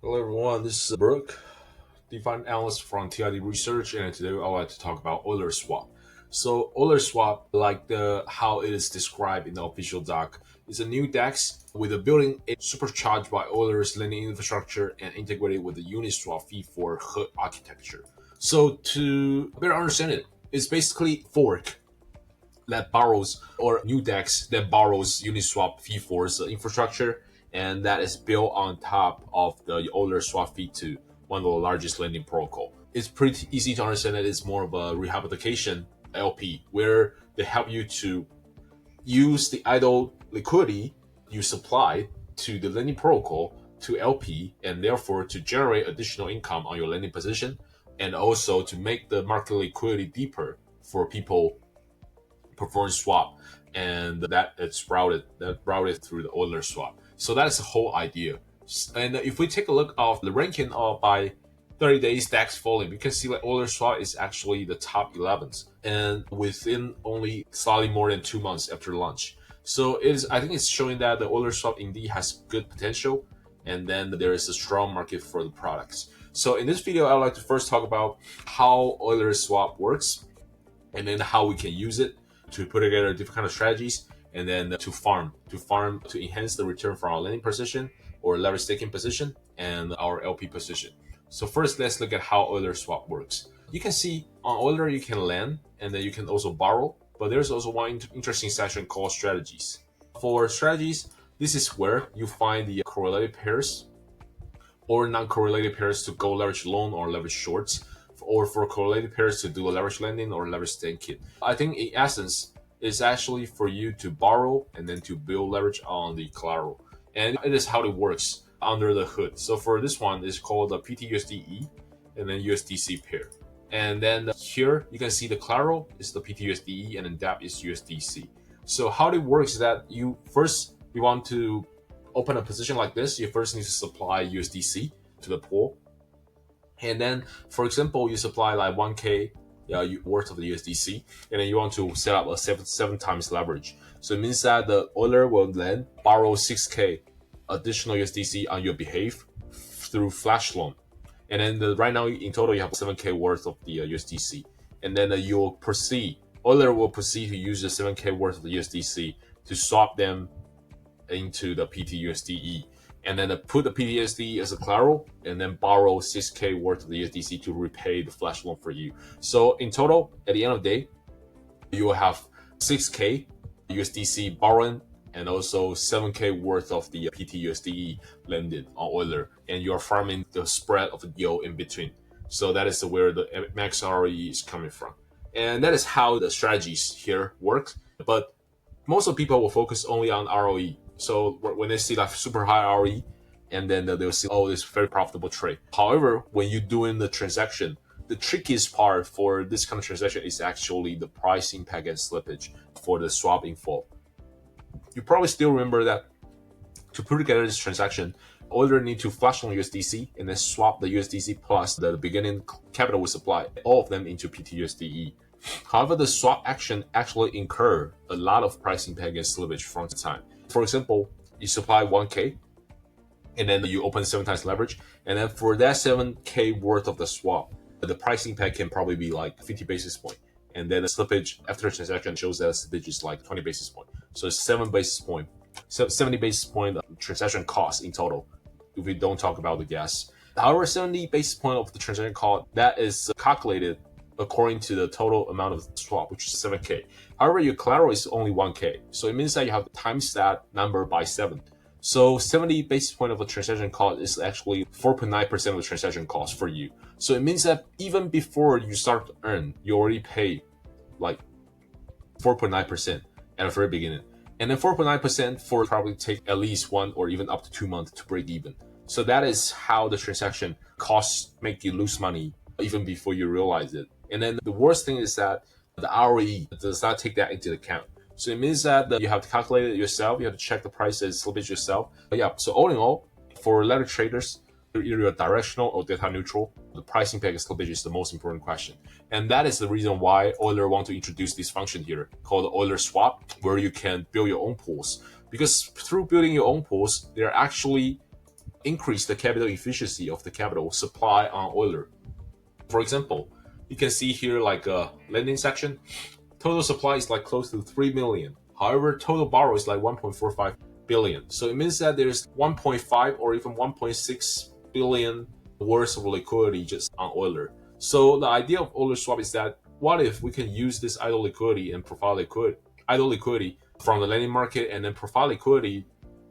Hello everyone, this is Brooke, DeFi analyst from TID Research, and today I would like to talk about Euler Swap. So Euler Swap, like how it is described in the official doc, is a new DEX with a built-in supercharged by Euler's lending infrastructure and integrated with the Uniswap V4 hood architecture. So to better understand it, it's basically fork that borrows, or new DEX that borrows Uniswap V4's infrastructure, and that is built on top of the Euler Swap V2, one of the largest lending protocol. It's pretty easy to understand that it's more of a rehabilitation LP, where they help you to use the idle liquidity you supply to the lending protocol to LP, and therefore to generate additional income on your lending position, and also to make the market liquidity deeper for people perform swap, and that it's routed through the Euler Swap. So that's the whole idea. And if we take a look of the ranking by 30 days DEX volume, you can see that Euler Swap is actually the top 11th, and within only slightly more than 2 months after launch. So I think it's showing that the Euler Swap indeed has good potential, and then there is a strong market for the products. So in this video, I would like to first talk about how Euler Swap works, and then how we can use it to put together different kind of strategies, and then to farm to enhance the return for our lending position or leverage staking position and our LP position. So first, let's look at how Euler Swap works. You can see on Euler you can lend, and then you can also borrow, but there's also one interesting section called strategies. For strategies, this is where you find the correlated pairs or non-correlated pairs to go leverage loan or leverage shorts, or for correlated pairs to do a leverage lending or leverage staking. I think in essence, it's actually for you to borrow and then to build leverage on the collateral. And it is how it works under the hood. So for this one, it's called the PTUSDE and then USDC pair. And then here you can see the collateral is the PTUSDE and then DApp is USDC. So how it works is that you want to open a position like this. You first need to supply USDC to the pool. And then, for example, you supply like 1K worth of the USDC, and then you want to set up a seven times leverage. So it means that the Euler will then borrow 6K additional USDC on your behalf through flash loan. And then right now in total you have 7K worth of the USDC. And then Euler will proceed to use the 7K worth of the USDC to swap them into the PTUSDE. And then put the PTSD as a collateral, and then borrow 6K worth of the USDC to repay the flash loan for you. So in total, at the end of the day, you will have 6K USDC borrowing and also 7K worth of the PTUSDE lended on Euler, and you're farming the spread of the yield in between. So that is where the max ROE is coming from. And that is how the strategies here work. But most of the people will focus only on ROE. So when they see like super high ROE, and then they'll see, oh, this very profitable trade. However, when you're doing the transaction, the trickiest part for this kind of transaction is actually the price impact and slippage for the swap info. You probably still remember that to put together this transaction, Euler need to flash on USDC and then swap the USDC plus the beginning capital we supply, all of them into PTUSDE. However, the swap action actually incur a lot of price impact and slippage from the time. For example, you supply 1K, and then you open 7 times leverage, and then for that 7K worth of the swap, the price impact can probably be like 50 basis point, and then the slippage after the transaction shows that the slippage is like 20 basis point. So it's 70 basis point transaction cost in total, if we don't talk about the gas. However, 70 basis point of the transaction cost, that is calculated according to the total amount of the swap, which is 7K. However, your collateral is only 1K. So it means that you have to times that number by 7. So 70 basis point of a transaction cost is actually 4.9% of the transaction cost for you. So it means that even before you start to earn, you already pay like 4.9% at the very beginning. And then 4.9% for probably take at least 1 or even up to 2 months to break even. So that is how the transaction costs make you lose money even before you realize it. And then the worst thing is that the ROE does not take that into account. So it means that you have to calculate it yourself. You have to check the prices, slippage yourself. But yeah, so all in all, for ladder traders, either directional or data neutral, the price impact and slippage is the most important question. And that is the reason why Euler want to introduce this function here called Euler Swap, where you can build your own pools. Because through building your own pools, they're actually increase the capital efficiency of the capital supply on Euler. For example, you can see here like a lending section. Total supply is like close to 3 million. However, total borrow is like 1.45 billion. So it means that there's 1.5 or even 1.6 billion worth of liquidity just on Euler. So the idea of Euler Swap is that what if we can use this idle liquidity and provide idle liquidity from the lending market and then provide liquidity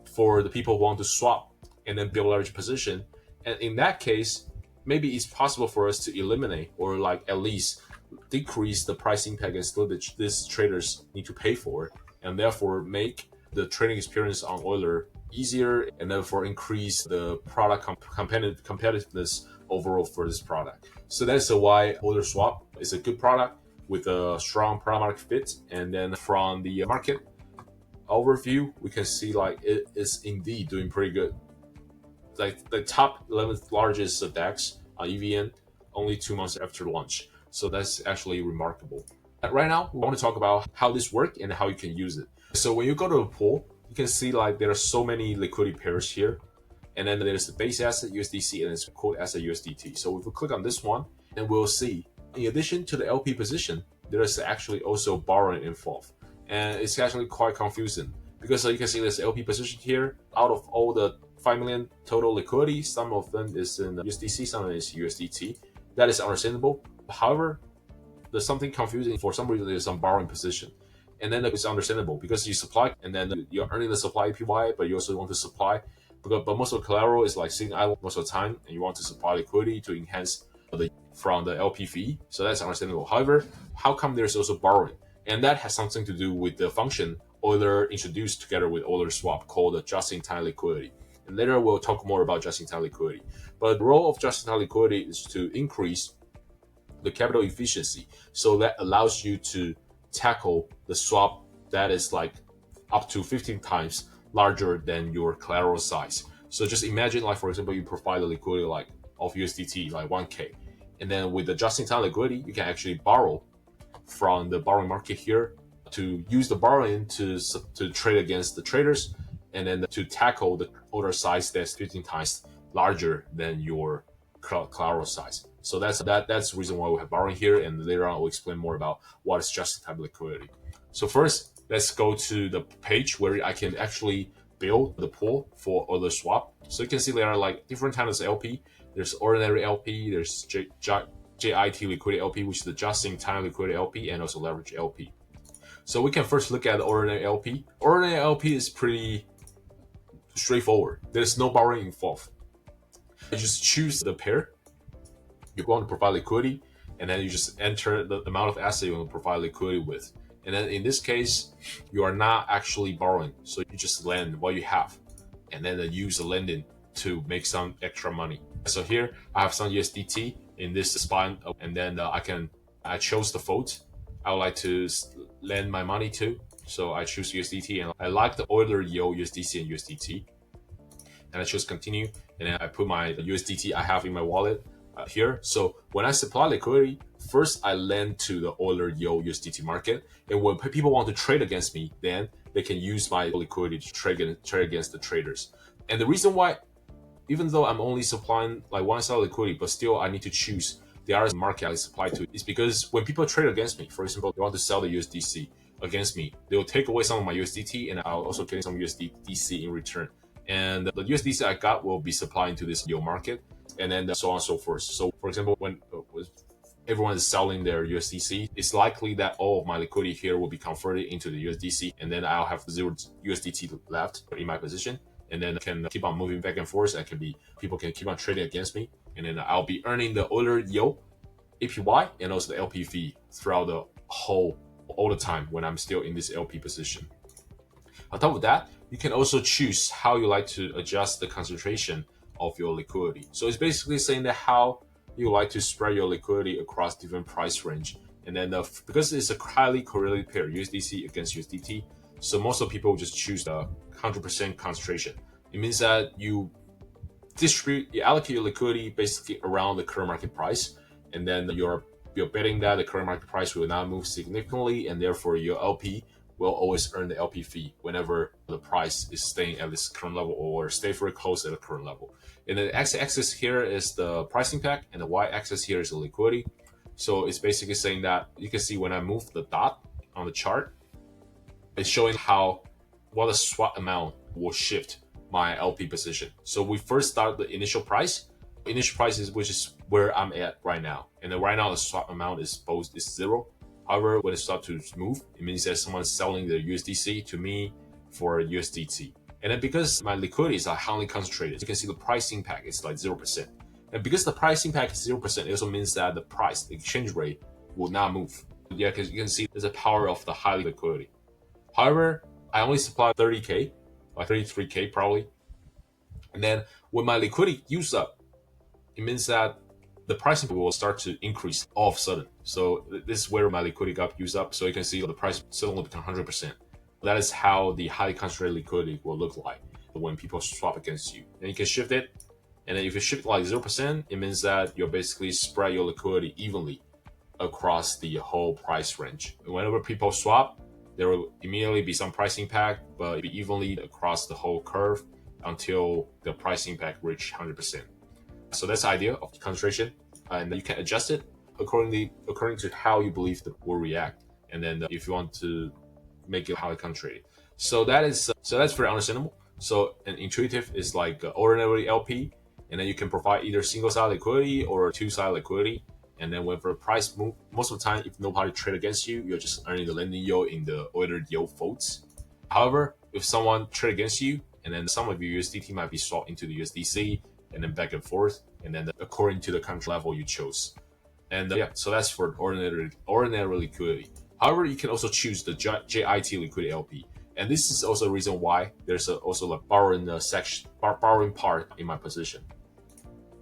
for the people who want to swap and then build a large position. And in that case, maybe it's possible for us to eliminate or like at least decrease the price impact and slippage these traders need to pay for, and therefore make the trading experience on Euler easier and therefore increase the product competitiveness overall for this product. So that's why Euler Swap is a good product with a strong product market fit. And then from the market overview, we can see like it is indeed doing pretty good. Like the top 11th largest DEX on EVN only 2 months after launch. So that's actually remarkable. Right now, we want to talk about how this works and how you can use it. So when you go to a pool, you can see like there are so many liquidity pairs here. And then there's the base asset USDC and it's quote asset USDT. So if we click on this one, then we'll see, in addition to the LP position, there is actually also borrowing involved. And it's actually quite confusing because you can see there's LP position here. Out of all the 5 million total liquidity, some of them is in USDC, some of them is USDT. That is understandable. However, there's something confusing. For some reason, there's some borrowing position. And then it's understandable because you supply and then you're earning the supply APY, but you also want to supply. But most of the collateral is like sitting idle most of the time, and you want to supply liquidity to enhance from the LP fee. So that's understandable. However, how come there's also borrowing? And that has something to do with the function Euler introduced together with Euler Swap called just-in-time liquidity. And later we'll talk more about just-in-time liquidity. But the role of just-in-time liquidity is to increase the capital efficiency. So that allows you to tackle the swap that is like up to 15 times larger than your collateral size. So just imagine like, for example, you provide a liquidity like of USDT, like 1K. And then with the just-in-time liquidity, you can actually borrow from the borrowing market here to use the borrowing to trade against the traders and then to tackle the order size that's 15 times larger than your collateral size. So that's the reason why we have borrowing here, and later on we'll explain more about what is just-in-time liquidity. So first, let's go to the page where I can actually build the pool for Euler Swap. So you can see there are like different types of LP. There's ordinary LP, there's JIT liquidity LP, which is the just-in-time liquidity LP, and also leverage LP. So we can first look at the ordinary LP. Ordinary LP is pretty straightforward. There's no borrowing involved. You just choose the pair you want to provide liquidity, and then you just enter the amount of asset you want to provide liquidity with. And then in this case, you are not actually borrowing. So you just lend what you have and then use the lending to make some extra money. So here I have some USDT in this spot, and then I chose the float I would like to lend my money to. So I choose USDT, and I like the Euler yield USDC and USDT. And I choose continue, and then I put my USDT I have in my wallet here. So when I supply liquidity, first I lend to the Euler yield USDT market, and when people want to trade against me, then they can use my liquidity to trade against the traders. And the reason why, even though I'm only supplying like one side of liquidity, but still I need to choose the other market I supply to, is because when people trade against me, for example, they want to sell the USDC against me, they will take away some of my USDT, and I'll also get some USDC in return. And the USDC I got will be supplying to this yield market, and then so on and so forth. So for example, when everyone is selling their USDC, it's likely that all of my liquidity here will be converted into the USDC, and then I'll have 0 USDT left in my position, and then I can keep on moving back and forth. People can keep on trading against me, and then I'll be earning the Euler yield APY and also the LP fee throughout all the time when I'm still in this LP position. On top of that, you can also choose how you like to adjust the concentration of your liquidity. So it's basically saying that how you like to spread your liquidity across different price range. And then because it's a highly correlated pair, USDC against USDT, so most of people just choose the 100% concentration. It means that you allocate your liquidity basically around the current market price, and then you're betting that the current market price will not move significantly, and therefore your LP will always earn the LP fee whenever the price is staying at this current level or stay very close at the current level. And the x-axis here is the price impact, and the y-axis here is the liquidity. So it's basically saying that you can see when I move the dot on the chart, it's showing how what the swap amount will shift my LP position. So we first start the initial price. Initial price is which is where I'm at right now, and then right now the swap amount is 0. However, when it starts to move, it means that someone's selling the USDC to me for USDT. And then because my liquidity is highly concentrated, you can see the price impact is like 0%. And because the price impact is 0%, it also means that the price, the exchange rate, will not move. Yeah, because you can see there's a power of the high liquidity. However, I only supply 30K, like 33K probably. And then when my liquidity used up, it means that the pricing will start to increase all of a sudden. So this is where my liquidity got used up. So you can see the price suddenly become 100%. That is how the highly concentrated liquidity will look like when people swap against you. And you can shift it. And then if you shift like 0%, it means that you're basically spread your liquidity evenly across the whole price range. Whenever people swap, there will immediately be some price impact, but it'll be evenly across the whole curve until the price impact reach 100%. So that's the idea of concentration, and you can adjust it according to how you believe it will react. And then if you want to make it highly concentrated, so that's very understandable. So an intuitive is like ordinary LP, and then you can provide either single side liquidity or two side liquidity. And then whenever the price move, most of the time, if nobody trade against you, you're just earning the lending yield in the ordered yield folds. However, if someone trade against you, and then some of your USDT might be swapped into the USDC, and then back and forth, and then according to the country level you chose. And yeah, so that's for ordinary liquidity. However, you can also choose the JIT liquidity LP. And this is also a reason why there's also a borrowing part in my position.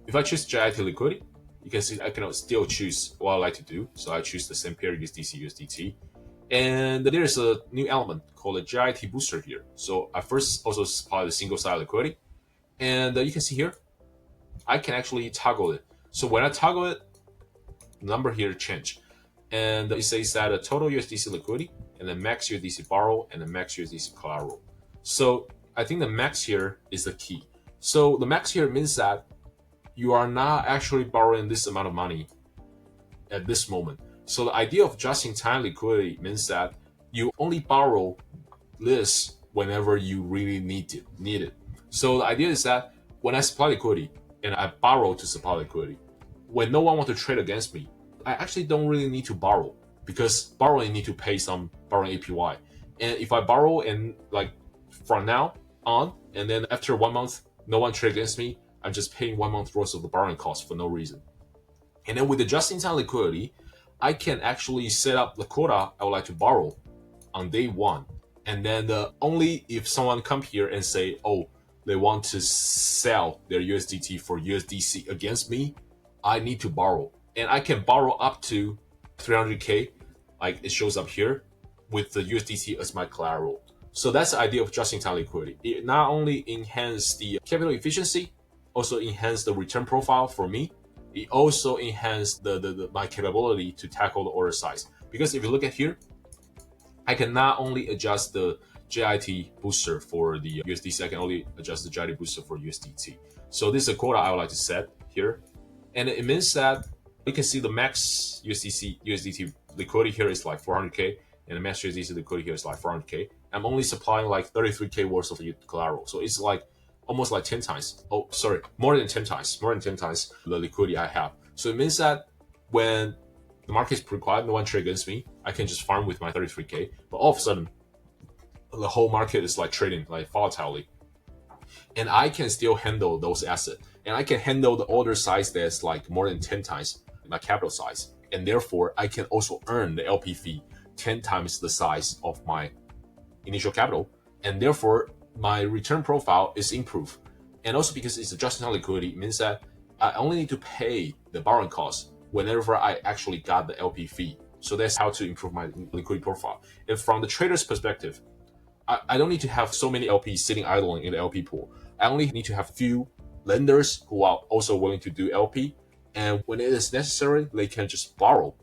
If I choose JIT liquidity, you can see I can still choose what I like to do. So I choose the same pair USDC, USDT. And there's a new element called a JIT booster here. So I first also supply the single side liquidity. And you can see here, I can actually toggle it. So when I toggle it, the number here change. And it says that a total USDC liquidity, and the max USDC borrow, and the max USDC collateral. So I think the max here is the key. So the max here means that you are not actually borrowing this amount of money at this moment. So the idea of just-in-time liquidity means that you only borrow this whenever you really need it. So the idea is that when I supply liquidity and I borrow to supply liquidity, when no one wants to trade against me, I actually don't really need to borrow, because borrowing need to pay some borrowing APY. And if I borrow and like from now on, and then after 1 month, no one trade against me, I'm just paying 1 month worth of the borrowing cost for no reason. And then with the just-in-time liquidity, I can actually set up the quota I would like to borrow on day one. And then only if someone come here and say, oh, they want to sell their USDT for USDC against me, I need to borrow. And I can borrow up to 300K, like it shows up here, with the USDT as my collateral. So that's the idea of just-in-time liquidity. It not only enhances the capital efficiency, also enhance the return profile for me. It also enhances my capability to tackle the order size. Because if you look at here, I can not only adjust the JIT booster for the USDC, I can only adjust the JIT booster for USDT. So this is a quota I would like to set here. And it means that you can see the max USDT liquidity here is like 400K, and the max USDC liquidity here is like 400K. I'm only supplying like 33K worth of collateral. So it's like almost like 10 times. Oh, sorry, more than 10 times the liquidity I have. So it means that when the market is pretty quiet, no one trade against me, I can just farm with my 33K. But all of a sudden, the whole market is like trading like volatilely. And I can still handle those assets. And I can handle the order size that's like more than 10 times my capital size. And therefore, I can also earn the LP fee 10 times the size of my initial capital. And therefore, my return profile is improved. And also because it's a just-in-time liquidity, it means that I only need to pay the borrowing cost whenever I actually got the LP fee. So that's how to improve my liquidity profile. And from the trader's perspective, I don't need to have so many LPs sitting idling in the LP pool. I only need to have few lenders who are also willing to do LP. And when it is necessary, they can just borrow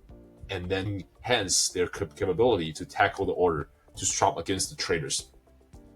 and then enhance their capability to tackle the order to swap against the traders.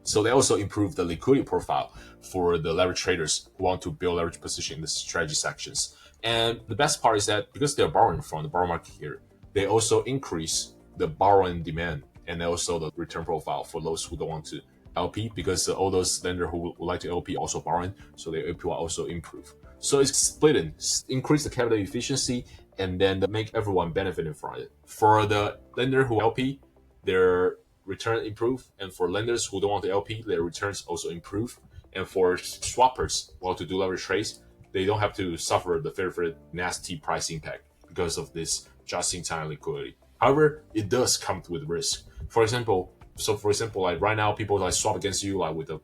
So they also improve the liquidity profile for the leverage traders who want to build leverage position in the strategy sections. And the best part is that because they're borrowing from the borrow market here, they also increase the borrowing demand and also the return profile for those who don't want to LP, because all those lenders who would like to LP also borrowing, so their LP will also improve. So it's splitting, increase the capital efficiency, and then make everyone benefiting from it. For the lender who LP, their return improve, and for lenders who don't want to LP, their returns also improve. And for swappers who want to do leverage trades, they don't have to suffer the very nasty price impact because of this just-in-time liquidity. However, it does come with risk. For example, like right now, people like swap against you like with the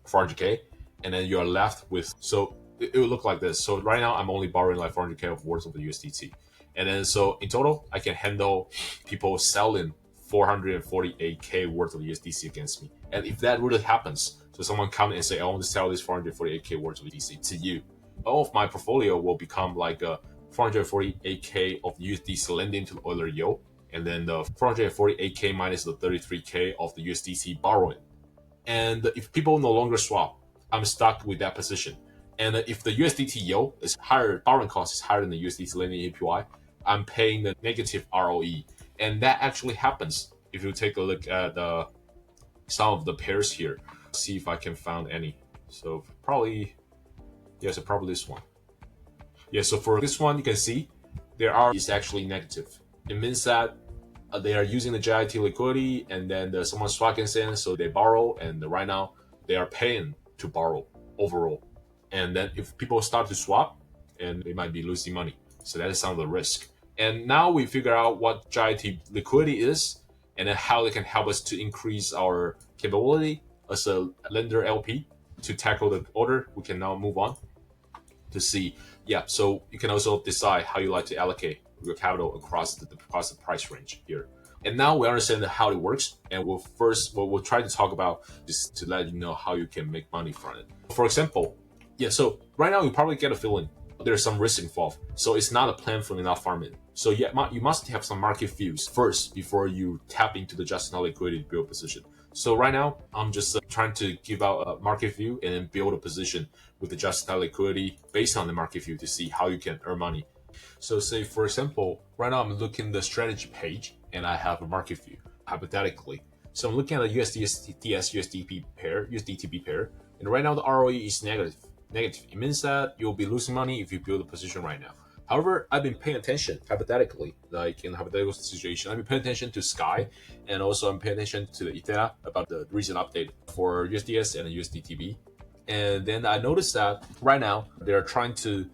400k, and then you're left with, so it will look like this. So right now, I'm only borrowing like 400k of worth of the USDT, and then so in total, I can handle people selling 448k worth of USDC against me. And if that really happens, so someone comes and say, I want to sell this 448k worth of USDC to you, all of my portfolio will become like a 448k of USDC lending to Euler Yo, and then the 448k minus the 33k of the USDC borrowing. And if people no longer swap, I'm stuck with that position. And if the USDT Yo is higher, borrowing cost is higher than the USDT lending APY, I'm paying the negative ROE. And that actually happens if you take a look at some of the pairs here. See if I can find any. So probably, yeah, so probably this one. Yeah, so for this one, you can see their ROE is actually negative. It means that they are using the JIT liquidity, and then someone swapping in, so they borrow, and right now they are paying to borrow overall. And then if people start to swap, and they might be losing money. So that is some of the risk. And now we figure out what JIT liquidity is, and then how it can help us to increase our capability as a lender LP to tackle the order. We can now move on to see, yeah, so you can also decide how you like to allocate your capital across the price range here. And now we understand how it works, and we'll try to talk about just to let you know how you can make money from it. For example, yeah, so right now you probably get a feeling there's some risk involved, so it's not a plan for not farming. So yeah, you must have some market views first before you tap into the just-in-time liquidity to build a position. So right now, I'm just trying to give out a market view and then build a position with the just-in-time liquidity based on the market view to see how you can earn money. So say, for example, right now I'm looking at the strategy page and I have a market view, hypothetically. So I'm looking at the USDS USDTB pair, and right now the ROE is negative. It means that you'll be losing money if you build a position right now. However, I've been paying attention, hypothetically, like in a hypothetical situation, I've been paying attention to Sky, and also I'm paying attention to the Ethera about the recent update for USDS and USDTB. And then I noticed that right now they're trying to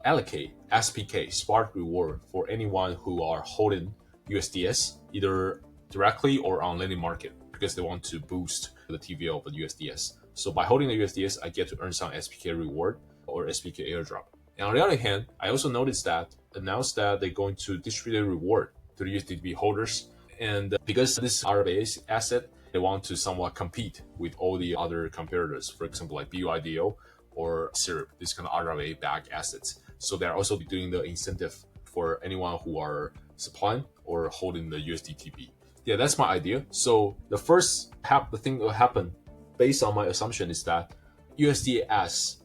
allocate SPK, Spark Reward, for anyone who are holding USDS, either directly or on lending market, because they want to boost the TVL of the USDS. So by holding the USDS, I get to earn some SPK reward or SPK airdrop. And on the other hand, I also noticed that announced that they're going to distribute a reward to the USDB holders. And because this is RWA asset, they want to somewhat compete with all the other competitors, for example, like BUIDO or Syrup, this kind of RWA backed assets. So they're also doing the incentive for anyone who are supplying or holding the USDTB. Yeah, that's my idea. So the thing that will happen based on my assumption is that USDS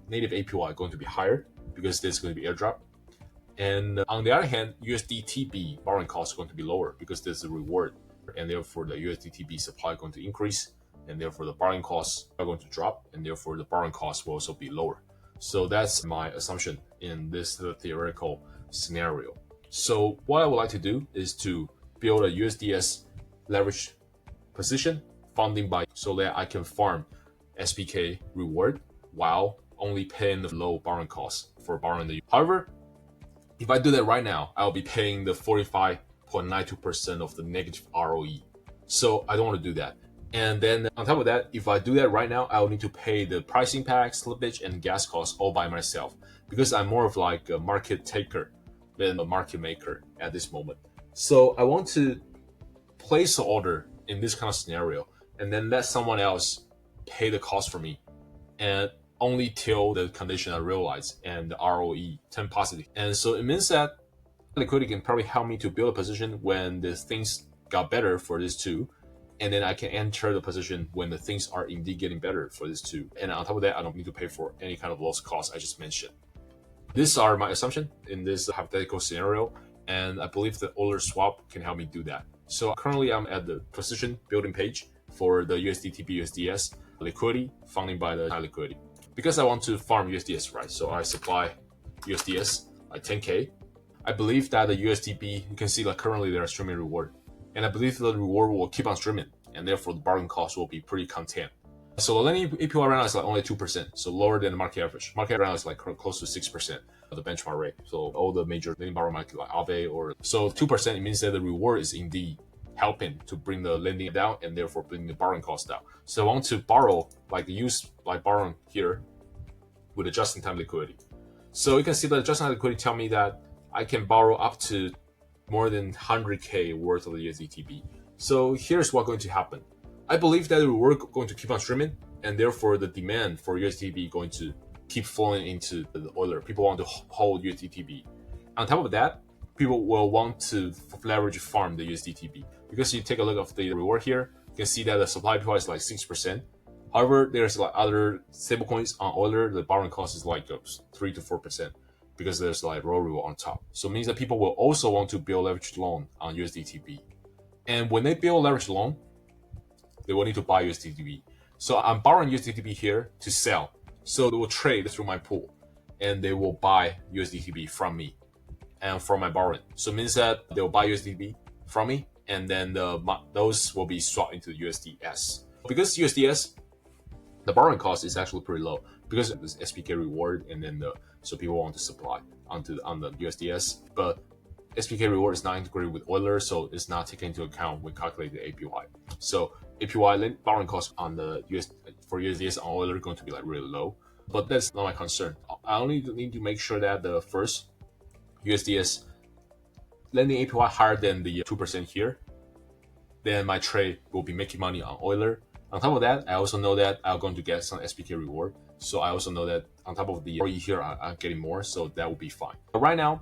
native APY going to be higher because there's going to be airdrop. And on the other hand, USDTB borrowing cost is going to be lower because there's a reward, and therefore the USDTB supply going to increase, and therefore the borrowing costs are going to drop, and therefore the borrowing costs will also be lower. So that's my assumption in this theoretical scenario. So what I would like to do is to build a USDS leverage position funding so that I can farm SPK reward while only paying the low borrowing costs for borrowing the. However, if I do that right now, I'll be paying the 45.92% of the negative ROE. So I don't want to do that. And then on top of that, if I do that right now, I'll need to pay the price impact, slippage, and gas costs all by myself, because I'm more of like a market taker than a market maker at this moment. So I want to place an order in this kind of scenario and then let someone else pay the cost for me, and only till the condition are realized and the ROE turn positive. And so it means that liquidity can probably help me to build a position when the things got better for this too. and then I can enter the position when the things are indeed getting better for this too. And on top of that, I don't need to pay for any kind of loss cost I just mentioned. These are my assumption in this hypothetical scenario, and I believe the Euler Swap can help me do that. So currently I'm at the position building page for the USDTB USDS liquidity funding by the liquidity. Because I want to farm USDS, right? So I supply USDS like 10K. I believe that the USDB, you can see like currently they're streaming reward. And I believe the reward will keep on streaming, and therefore the borrowing cost will be pretty contained. So the lending APY right now is like only 2%, so lower than the market average. Market right now is like close to 6% of the benchmark rate. So all the major lending borrower market like Aave or so 2%, it means that the reward is indeed helping to bring the lending down and therefore bring the borrowing cost down. So I want to borrow borrowing here with a just-in-time liquidity. So you can see that just-in-time liquidity tell me that I can borrow up to more than 100K worth of the USDTB. So here's what's going to happen. I believe that the reward going to keep on streaming, and therefore the demand for USDTB going to keep flowing into the Euler. People want to hold USDTB. On top of that, people will want to leverage farm the USDTB. Because you take a look at the reward here, you can see that the supply price is like 6%. However, there's like other stablecoins on Euler, the borrowing cost is like 3 to 4%. Because there's like raw reward on top. So it means that people will also want to build leveraged loan on USDTB. And when they build leveraged loan, they will need to buy USDTB. So I'm borrowing USDTB here to sell. So they will trade through my pool and they will buy USDTB from me and from my borrowing. So it means that they will buy USDTB from me and then those will be swapped into USDS. Because USDS, the borrowing cost is actually pretty low because of this SPK reward, and then so people want to supply on the USDS. But SPK reward is not integrated with Euler, so it's not taken into account when calculating the APY. So APY borrowing cost on the for USDS on Euler going to be like really low, but that's not my concern. I only need to make sure that the first USDS lending APY higher than the 2% here, then my trade will be making money on Euler. On top of that, I also know that I'm going to get some SPK reward. So I also know that on top of the ROE here, I'm getting more, so that will be fine. But right now,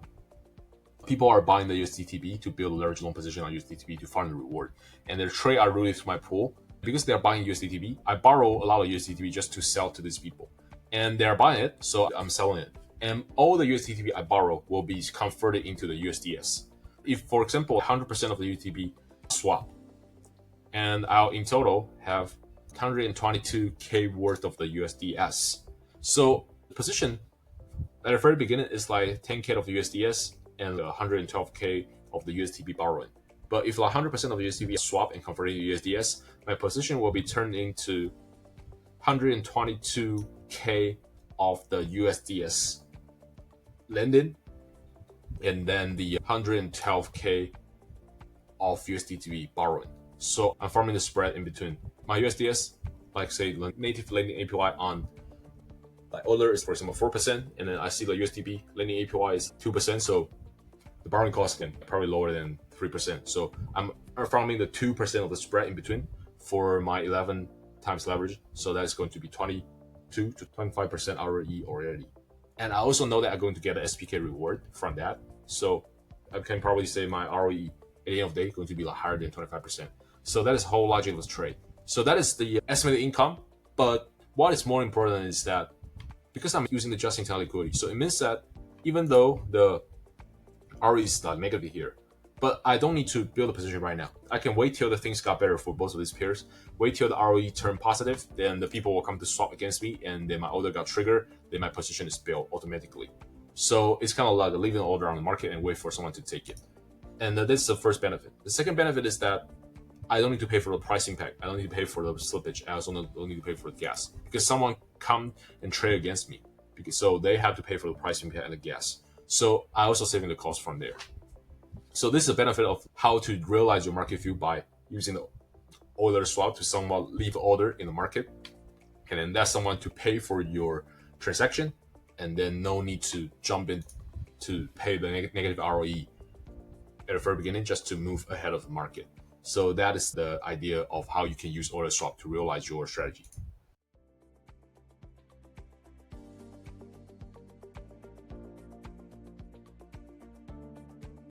people are buying the USDTB to build a leverage loan position on USDTB to fund the reward. And their trade are really through my pool. Because they're buying USDTB, I borrow a lot of USDTB just to sell to these people. And they're buying it, so I'm selling it. And all the USDTB I borrow will be converted into the USDS. If, for example, 100% of the USDTB swap, and I'll in total have 122K worth of the USDS. So the position at the very beginning is like 10K of the USDS and 112K of the USDTB borrowing. But if 100% of the USDTB swap and converted into USDS, my position will be turned into 122K of the USDS lending, and then the 112K of USDTB borrowing. So I'm farming the spread in between. My USDS, like say the native lending APY on like Euler is for example 4%, and then I see the USDB lending APY is 2%, so the borrowing cost can probably lower than 3%. So I'm farming the 2% of the spread in between for my 11 times leverage. So that's going to be 22 to 25% ROE already. And I also know that I'm going to get an SPK reward from that. So I can probably say my ROE at the end of the day is going to be like higher than 25%. So that is the whole logic of the trade. So that is the estimated income. But what is more important is that because I'm using the just-in-time liquidity, so it means that even though the ROE is negative here, but I don't need to build a position right now. I can wait till the things got better for both of these pairs, wait till the ROE turn positive, then the people will come to swap against me, and then my order got triggered, then my position is built automatically. So it's kind of like leaving an order on the market and wait for someone to take it. And this is the first benefit. The second benefit is that I don't need to pay for the price impact. I don't need to pay for the slippage. I also don't need to pay for the gas because someone come and trade against me. So they have to pay for the price impact and the gas. So I also saving the cost from there. So this is a benefit of how to realize your market view by using the Euler Swap to somewhat leave order in the market. And then that's someone to pay for your transaction. And then no need to jump in to pay the negative ROE at the very beginning just to move ahead of the market. So that is the idea of how you can use Euler Swap to realize your strategy.